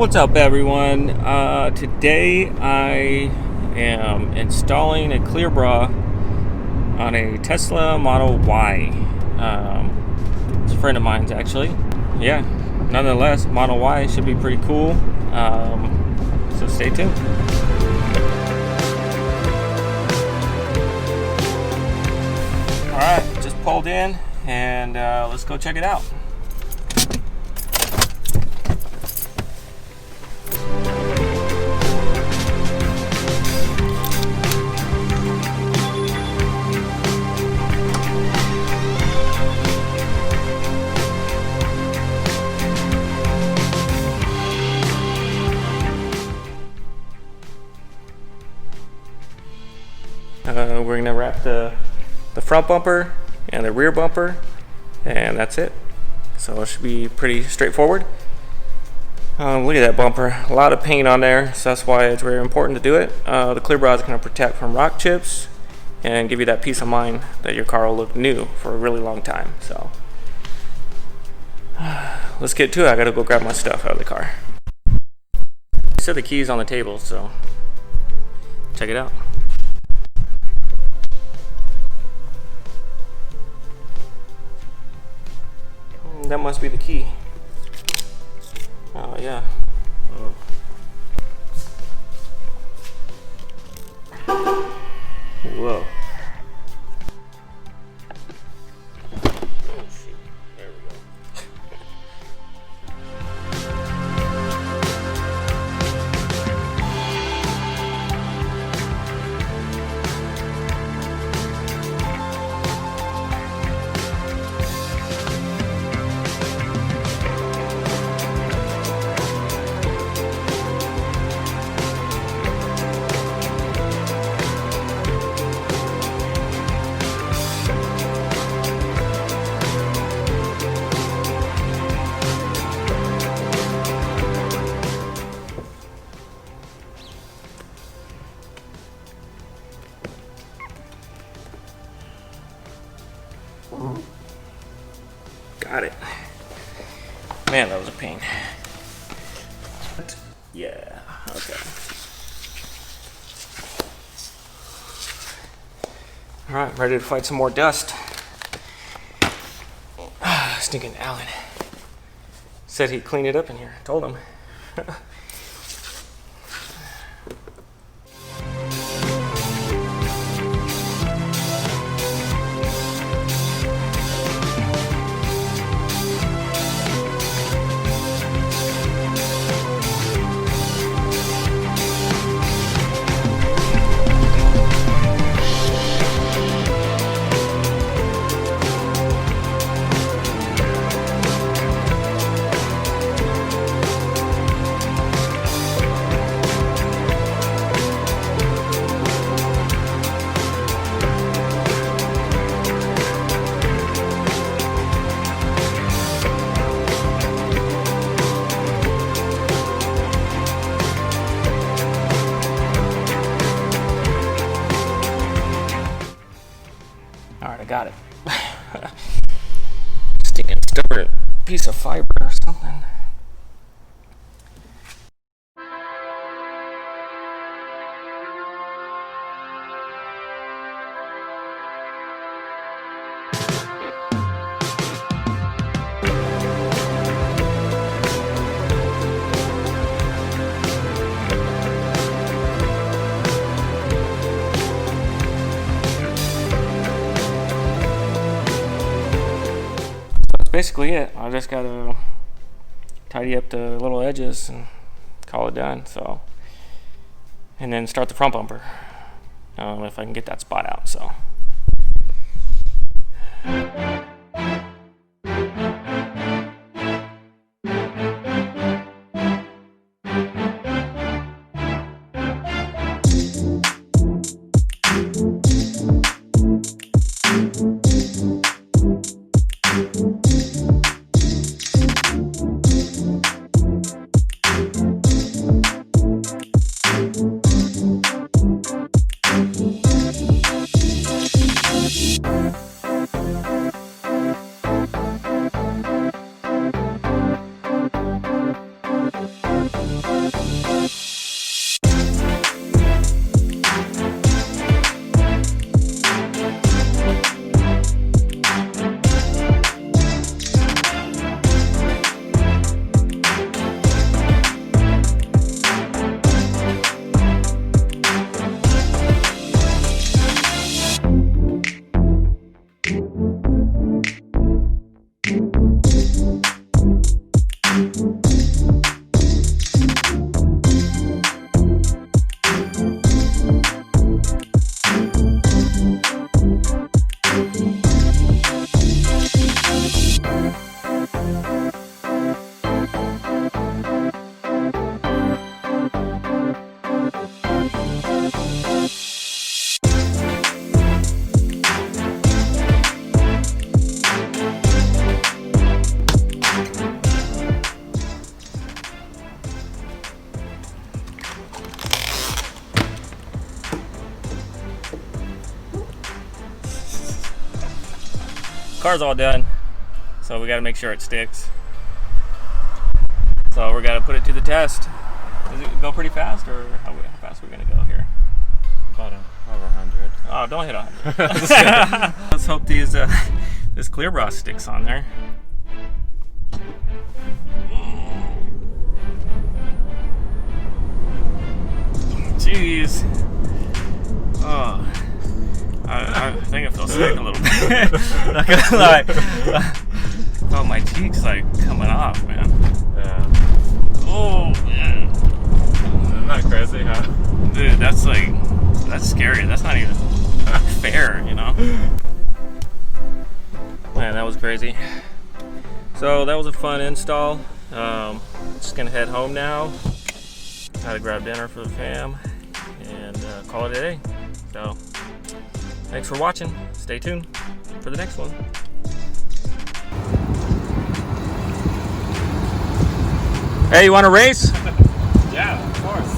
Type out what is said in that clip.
What's up, everyone? Today I am installing a clear bra on a Tesla Model Y. It's a friend of mine's, actually. Yeah, nonetheless, Model Y should be pretty cool. So stay tuned. Alright, just pulled in and let's go check it out. We're going to wrap the front bumper and the rear bumper, and that's it. So it should be pretty straightforward. Look at that bumper, a lot of paint on there, so that's why it's very important to do it. The clear bra is going to protect from rock chips and give you that peace of mind that your car will look new for a really long time. So let's get to it. I got to go grab my stuff out of the car. I set the keys on the table, so check it out. That must be the key. Oh yeah. Whoa. Oh shit. There we go. Got it. Man, that was a pain. Yeah, okay. All right, ready to fight some more dust. Stinking Alan. Said he'd clean it up in here, told him. Alright, I got it. Stinking stubborn piece of fiber or something. Basically it. I just gotta tidy up the little edges and call it done. So, and then start the front bumper if I can get that spot out. So. car's all done, so we got to make sure it sticks. So we're gonna put it to the test. Does it go pretty fast, or how fast are we gonna go here? About over 100. Oh, don't hit 100. Let's hope this clear bra sticks on there. Jeez. Oh, I think I feel sick a little bit. Not gonna lie. Oh, my cheeks like coming off, man. Yeah. Oh man. Isn't that crazy, huh? Dude, that's scary. That's not even fair, you know? Man, that was crazy. So that was a fun install. Just gonna head home now. Gotta grab dinner for the fam and call it a day. So thanks for watching. Stay tuned for the next one. Hey, you want to race? Yeah, of course.